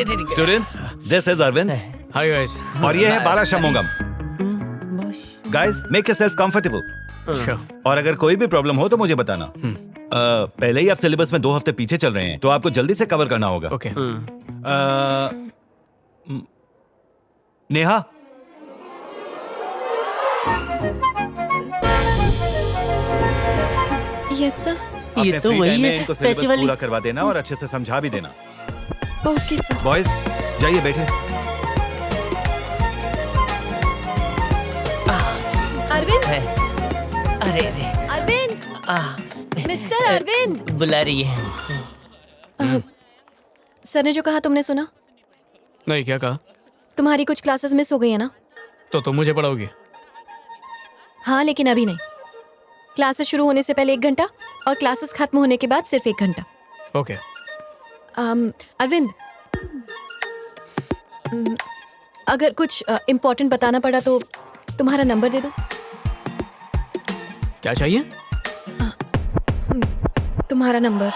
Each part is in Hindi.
Students, this is Arvind hi guys. और ये है Bala Shanmugam. Guys, make yourself comfortable. और अगर कोई भी प्रॉब्लम हो तो मुझे बताना। पहले ही आप सिलेबस में 2 हफ्ते पीछे चल रहे हैं, तो आपको जल्दी से कवर करना होगा। ओके। Neha, yes sir. अपने तो फ्री वही टाइम में है, इनको पैसे सिलेबस वाली। पूरा करवा देना और अच्छे से समझा भी देना। Okay sir. बॉयज, जाइए बैठे। अरविंद, अरे अरे अरविंद, मिस्टर अरविंद। बुला रही है। सर ने जो कहा तुमने सुना? नहीं, क्या कहा? तुम्हारी कुछ क्लासेस मिस हो गई है ना? तो तुम मुझे पढ़ाओगी? हाँ, लेकिन अभी नहीं। क्लासेस शुरू होने से पहले 1 घंटा और क्लासेस खत्म होने के बाद सिर्फ 1 घंटा। ओके। अरविंद, अगर कुछ इम्पोर्टेंट बताना पड़ा तो तुम्हारा नंबर दे दो। क्या चाहिए? तुम्हारा नंबर।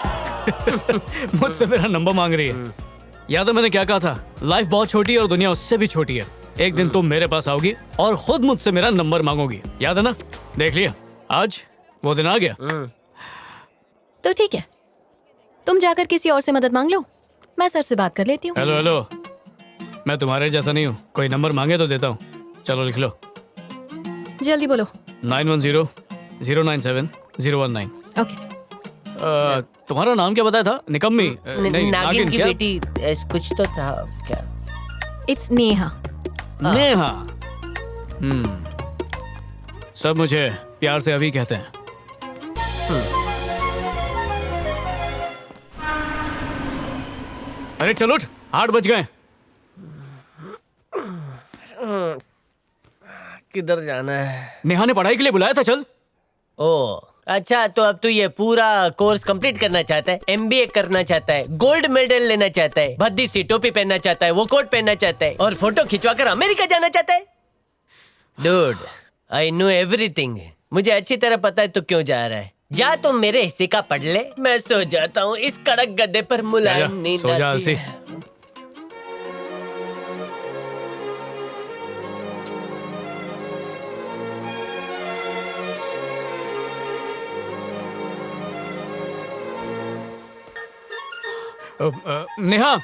मुझसे मेरा नंबर मांग रही है। याद है मैंने क्या कहा था? लाइफ बहुत छोटी है और दुनिया उससे भी छोटी है। एक दिन तुम मेरे पास आओगी और खुद मुझसे मेरा नंबर मांगोगी। याद है ना? देख लिया, आज वो दिन आ गया। तो ठीक है, तुम जाकर किसी और से मदद मांग लो, मैं सर से बात कर लेती हूँ। हेलो हेलो, मैं तुम्हारे जैसा नहीं हूँ। कोई नंबर मांगे तो देता हूँ। चलो लिख लो। जल्दी बोलो। 9100970119। ओके। तुम्हारा नाम क्या बताया था? निकम्मी? नहीं, नागिन की क्या? बेटी कुछ तो था क्या? इट्स नेहा। नेहा। सब मुझे प्यार से अभी कहते हैं। अरे चलो उठ, 8 बज गए। किधर जाना है? नेहा ने पढ़ाई के लिए बुलाया था, चल। ओ अच्छा, तो अब तू ये पूरा कोर्स कंप्लीट करना चाहता है, एमबीए करना चाहता है, गोल्ड मेडल लेना चाहता है, भद्दी सी टोपी पहनना चाहता है, वो कोट पहनना चाहता है और फोटो खिंचवाकर अमेरिका जाना चाहता है। Dude, I know everything. मुझे अच्छी तरह पता है तू क्यों जा रहा है। जा तुम मेरे हिस्से का पढ़ ले, मैं सो जाता हूँ। इस कड़क गद्दे पर मुलायम नींद सो जा आती अलसी। है। नेहा,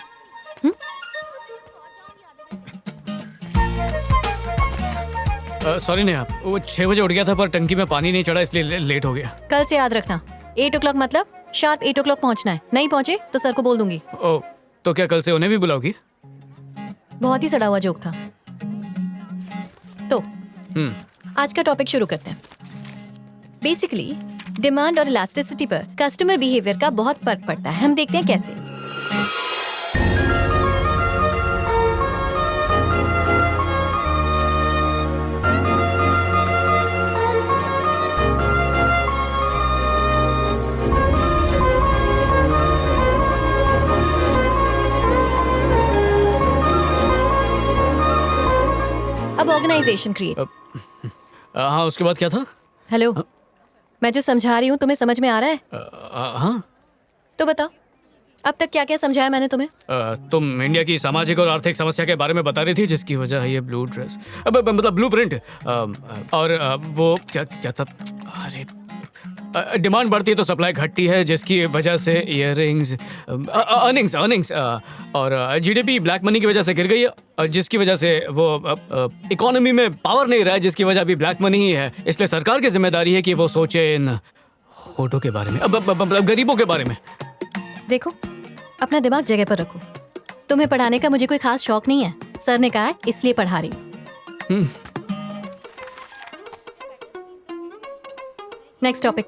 सॉरी नेहा, वो 6 बजे उठ गया था पर टंकी में पानी नहीं चढ़ा इसलिए लेट हो गया। कल से याद रखना, 8 o'clock मतलब शार्प 8 o'clock पहुंचना है। नहीं पहुंचे तो सर को बोल दूंगी। ओ, तो क्या कल से उन्हें भी बुलाओगी? बहुत ही सड़ा हुआ जोक था। तो आज का टॉपिक शुरू करते हैं। बेसिकली डिमांड और इलास्टिसिटी पर कस्टमर बिहेवियर का बहुत फर्क पड़ता है। हम देखते हैं कैसे। अब ऑर्गेनाइजेशन क्रिएट। हाँ, उसके बाद क्या था? हेलो, मैं जो समझा रही हूँ तुम्हें समझ में आ रहा है? हाँ। तो बताओ, अब तक क्या क्या समझाया मैंने तुम्हें? तुम इंडिया की सामाजिक और आर्थिक समस्या के बारे में बता रही थी जिसकी वजह है ये ब्लू ड्रेस, मतलब ब्लू प्रिंट। और वो क्या क्या था? अरे, डिमांड बढ़ती है तो सप्लाई घटती है जिसकी वजह से इयररिंग्स, अर्निंग्स और जीडीपी ब्लैक मनी की वजह से गिर गई है जिसकी वजह से वो इकोनॉमी में पावर नहीं रहा है जिसकी वजह भी ब्लैक मनी ही है। इसलिए सरकार की जिम्मेदारी है कि वो सोचे इन होटों के बारे में, मतलब गरीबों के बारे में। देखो, अपना दिमाग जगह पर रखो। तुम्हें पढ़ाने का मुझे कोई खास शौक नहीं है। सर ने कहा है इसलिए पढ़ा रही हूँ। Next topic.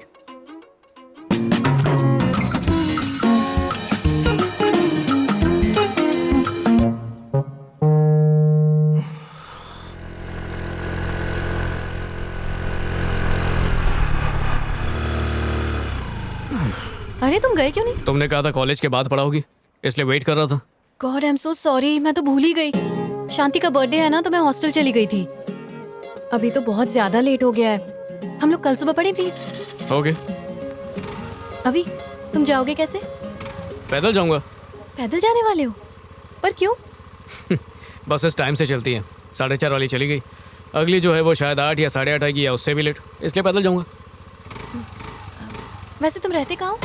अरे तुम गए क्यों नहीं? तुमने कहा था कॉलेज के बाद पढ़ाओगी, इसलिए वेट कर रहा था। God I am so sorry, मैं तो भूल ही गई। शांति का बर्थडे है ना, तो मैं हॉस्टल चली गई थी। अभी तो बहुत ज्यादा लेट हो गया है। हम लोग कल सुबह पढ़े प्लीज। ओके। अभी तुम जाओगे कैसे? पैदल जाऊंगा। पैदल जाने वाले हो? पर क्यों? बसेस टाइम से चलती हैं, 4:30 वाली चली गई, अगली जो है वो शायद 8 या 8:30 आएगी या उससे भी लेट, इसलिए पैदल जाऊंगा। वैसे तुम रहते कहाँ हो?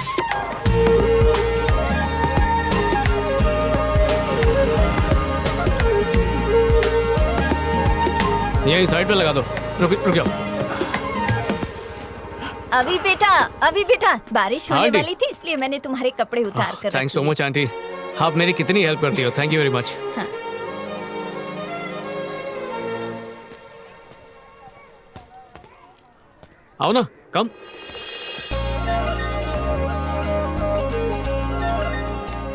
यही साइड पे लगा दो। रुक जाओ। अभी बेटा बारिश होने हाँ, आंटी। वाली थी इसलिए मैंने तुम्हारे कपड़े उतार कर थैंक्स रख सो दिए। मच आंटी, आप मेरी कितनी हेल्प करती हो, थैंक यू वेरी मच। हाँ। आओ ना, कम।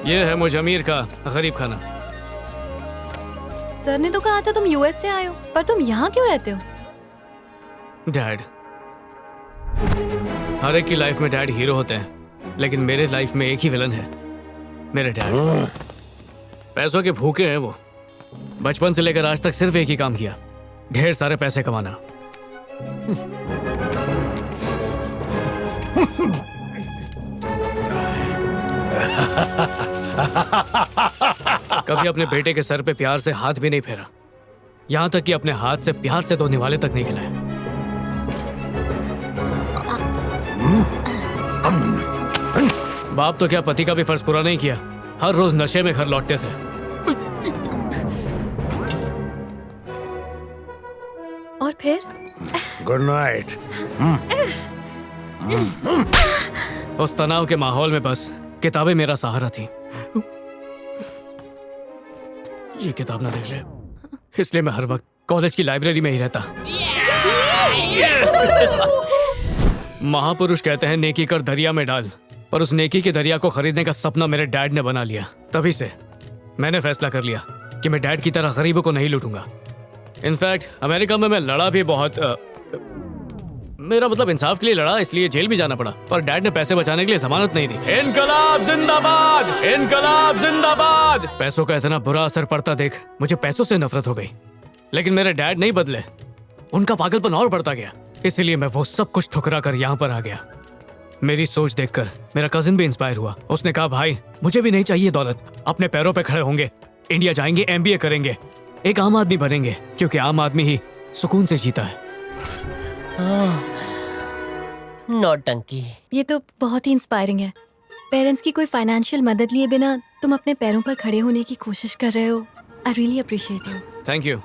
ये है मुझ अमीर का गरीब खाना। सर ने तो कहा था तुम यूएस से आए हो, पर तुम यहाँ क्यों रहते हो? डैड, हर एक की लाइफ में डैड हीरो होते हैं, लेकिन मेरे लाइफ में एक ही विलन है, मेरे डैड। पैसों के भूखे हैं वो, बचपन से लेकर आज तक सिर्फ एक ही काम किया, ढेर सारे पैसे कमाना। कभी अपने बेटे के सर पे प्यार से हाथ भी नहीं फेरा, यहां तक कि अपने हाथ से प्यार से 2 निवाले तक नहीं खिलाए। बाप तो क्या पति का भी फर्ज पूरा नहीं किया, हर रोज नशे में घर लौटते थे। और फिर? Good night. उस तनाव के माहौल में बस किताबें मेरा सहारा थी। ये किताब ना देख ले, इसलिए मैं हर वक्त कॉलेज की लाइब्रेरी में ही रहता। महापुरुष कहते हैं नेकी कर दरिया में डाल, पर उस नेकी के दरिया को खरीदने का सपना मेरे डैड ने बना लिया। तभी से मैंने फैसला कर लिया कि मैं डैड की तरह गरीबों को नहीं लूटूंगा। इनफैक्ट अमेरिका में मैं लड़ा भी बहुत, मेरा मतलब इंसाफ के लिए लड़ा, इसलिए जेल भी जाना पड़ा, पर डैड ने पैसे बचाने के लिए जमानत नहीं दी। इनकलाब जिंदाबाद, इनकलाब जिंदाबाद। पैसों का इतना बुरा असर पड़ता देख मुझे पैसों से नफरत हो गई, लेकिन मेरे डैड नहीं बदले, उनका पागलपन और बढ़ता गया, इसलिए मैं वो सब कुछ ठुकरा कर यहाँ पर आ गया। मेरी सोच देखकर मेरा कजिन भी इंस्पायर हुआ, उसने कहा भाई मुझे भी नहीं चाहिए दौलत, अपने पैरों पे खड़े होंगे, इंडिया जाएंगे, MBA करेंगे, एक आम आदमी बनेंगे, क्योंकि आम आदमी ही सुकून से जीता है। नौटंकी। ये तो बहुत ही इंस्पायरिंग है। पेरेंट्स की कोई फाइनेंशियल मदद लिए बिना तुम अपने पैरों पर खड़े होने की कोशिश कर रहे हो। I really appreciate you. Thank you.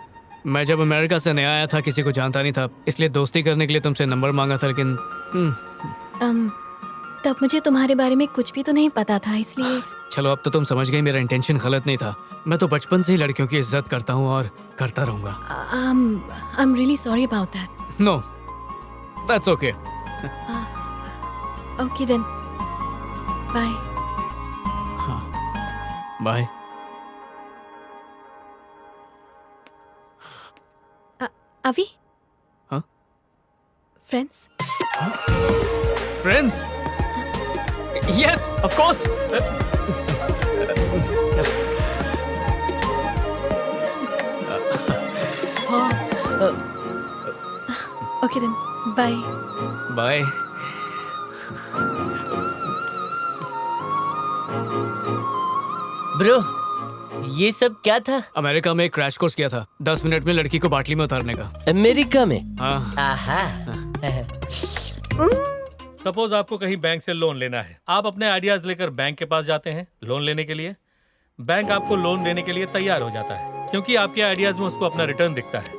मैं जब अमेरिका से नया आया था, किसी को जानता नहीं था, इसलिए दोस्ती करने के लिए तुमसे नंबर मांगा था, लेकिन तब मुझे तुम्हारे बारे में कुछ भी तो नहीं पता था, इसलिए। चलो अब तो तुम समझ गई, मेरा इंटेंशन गलत नहीं था। मैं तो बचपन से ही लड़कियों की इज्जत करता हूँ और करता रहूंगा। I am really sorry about that. No, that's okay. Okay then, bye. Bye. अभी? हाँ? Friends? Friends? Yes, of course. Okay then, bye. Bye. Bro, ये सब क्या था? अमेरिका में एक क्रैश कोर्स किया था, 10 मिनट में लड़की को बाटली में उतारने का। अमेरिका में? हाँ। आहा। सपोज आपको कहीं बैंक से लोन लेना है, आप अपने आइडियाज लेकर बैंक के पास जाते हैं लोन लेने के लिए। बैंक आपको लोन देने के लिए तैयार हो जाता है, क्योंकि आपके आइडियाज में उसको अपना रिटर्न दिखता है।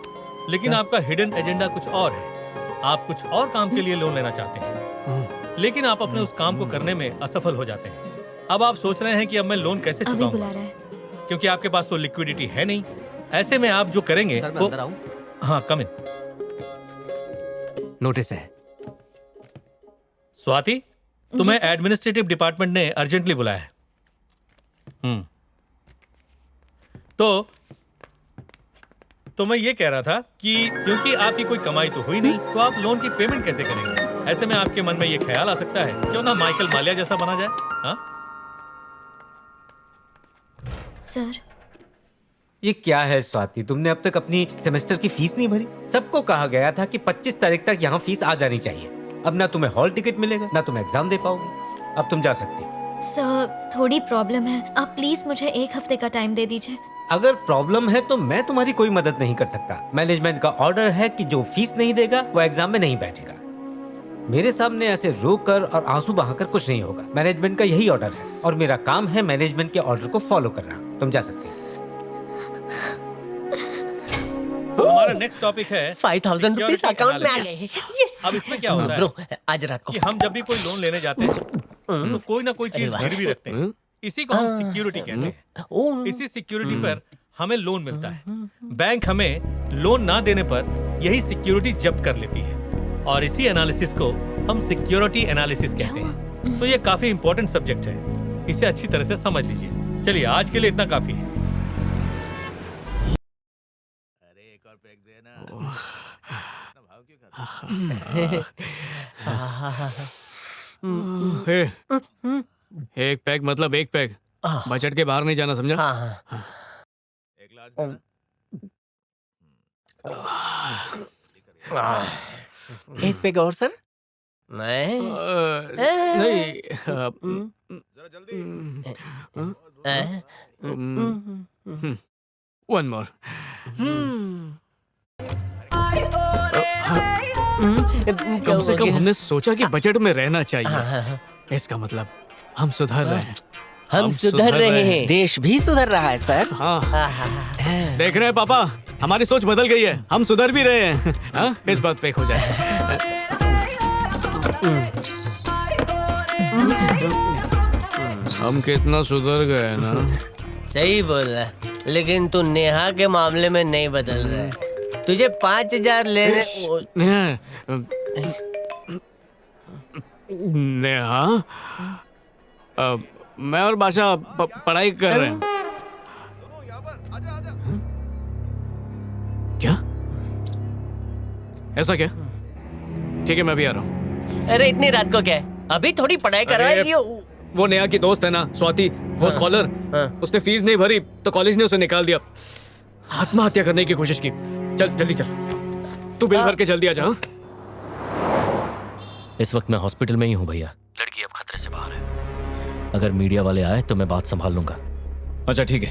लेकिन आपका हिडन एजेंडा कुछ और है, आप कुछ और काम के लिए लोन लेना चाहते हैं, लेकिन आप अपने उस काम को करने में असफल हो जाते हैं। अब आप सोच रहे हैं कि अब मैं लोन कैसे अभी चुकाऊंगा, बुला रहा है। क्योंकि आपके पास तो लिक्विडिटी है नहीं। ऐसे में आप जो करेंगे वो, हाँ कम इन। नोटिस है। स्वाति, तुम्हें एडमिनिस्ट्रेटिव डिपार्टमेंट ने अर्जेंटली बुलाया है। तो मैं ये कह रहा था कि क्योंकि आपकी कोई कमाई तो हुई नहीं, तो आप लोन की पेमेंट कैसे करेंगे? ऐसे में आपके मन में ये ख्याल आ सकता है, क्यों ना माइकल मालिया जैसा बना जाए। हाँ सर, ये क्या है स्वाति, तुमने अब तक अपनी सेमेस्टर की फीस नहीं भरी? सबको कहा गया था कि 25 तारीख तक यहाँ फीस आ जानी चाहिए। अब ना तुम्हें हॉल टिकट मिलेगा, ना तुम एग्जाम दे पाओगे। अब तुम जा सकती हो। सर थोड़ी प्रॉब्लम है, आप प्लीज मुझे 1 हफ्ते का टाइम दे दीजिए। अगर प्रॉब्लम है तो मैं तुम्हारी कोई मदद नहीं कर सकता। मैनेजमेंट का ऑर्डर है कि जो फीस नहीं देगा वो एग्जाम में नहीं बैठेगा। मेरे सामने ऐसे रोक कर और आंसू बहाकर कुछ नहीं होगा। मैनेजमेंट का यही ऑर्डर है और मेरा काम है मैनेजमेंट के ऑर्डर को फॉलो करना। तुम जा सकते हो। हमारा नेक्स्ट टॉपिक है 5000 रुपीज security अकाउंट में आ analysis। गए। Yes! अब इसमें क्या होता है ब्रो, आज रात को कि हम जब भी कोई लोन लेने जाते हैं तो कोई ना कोई चीज गिरवी रखते हैं। इसी को हम सिक्योरिटी कहते हैं। इसी सिक्योरिटी पर हमें लोन मिलता है। बैंक हमें लोन ना देने पर यही सिक्योरिटी जब्त कर लेती है और इसी एनालिसिस को हम सिक्योरिटी एनालिसिस कहते हैं। तो ये काफी इंपॉर्टेंट सब्जेक्ट है, इसे अच्छी तरह से समझ लीजिए। चलिए आज के लिए इतना काफी है। एक पैक मतलब एक पैक, बजट के बाहर नहीं जाना, समझा? हाँ। एक पेग और सर? नहीं। नहीं, वन मोर। कम से कम हमने सोचा कि बजट में रहना चाहिए। इसका मतलब हम सुधर रहे हैं। हम सुधर रहे हैं, देश भी सुधर रहा है सर। हाँ, देख रहे हैं पापा, हमारी सोच बदल गई है, हम सुधर भी रहे हैं। हाँ? इस बात पे हो जाए। हम कितना सुधर गए ना। सही बोल रहा है, लेकिन तू नेहा के मामले में नहीं बदल रहा है। तुझे 5000 लेने नेहा, मैं और बादशाह पढ़ाई कर रहे हैं। क्या? ऐसा क्या? ठीक है, मैं भी आ रहा हूँ। अरे इतनी रात को क्या है? अभी थोड़ी पढ़ाई करवाएगी हो। वो नेहा की दोस्त है ना, स्वाति, वो स्कॉलर। उसने फीस नहीं भरी तो कॉलेज ने उसे निकाल दिया। आत्महत्या करने की कोशिश की। चल जल्दी चल, तू बिल भर के जल्दी आ जा। इस वक्त मैं हॉस्पिटल में ही हूँ भैया। लड़की अब खतरे से बाहर है। अगर मीडिया वाले आए तो मैं बात संभाल लूंगा। अच्छा ठीक है।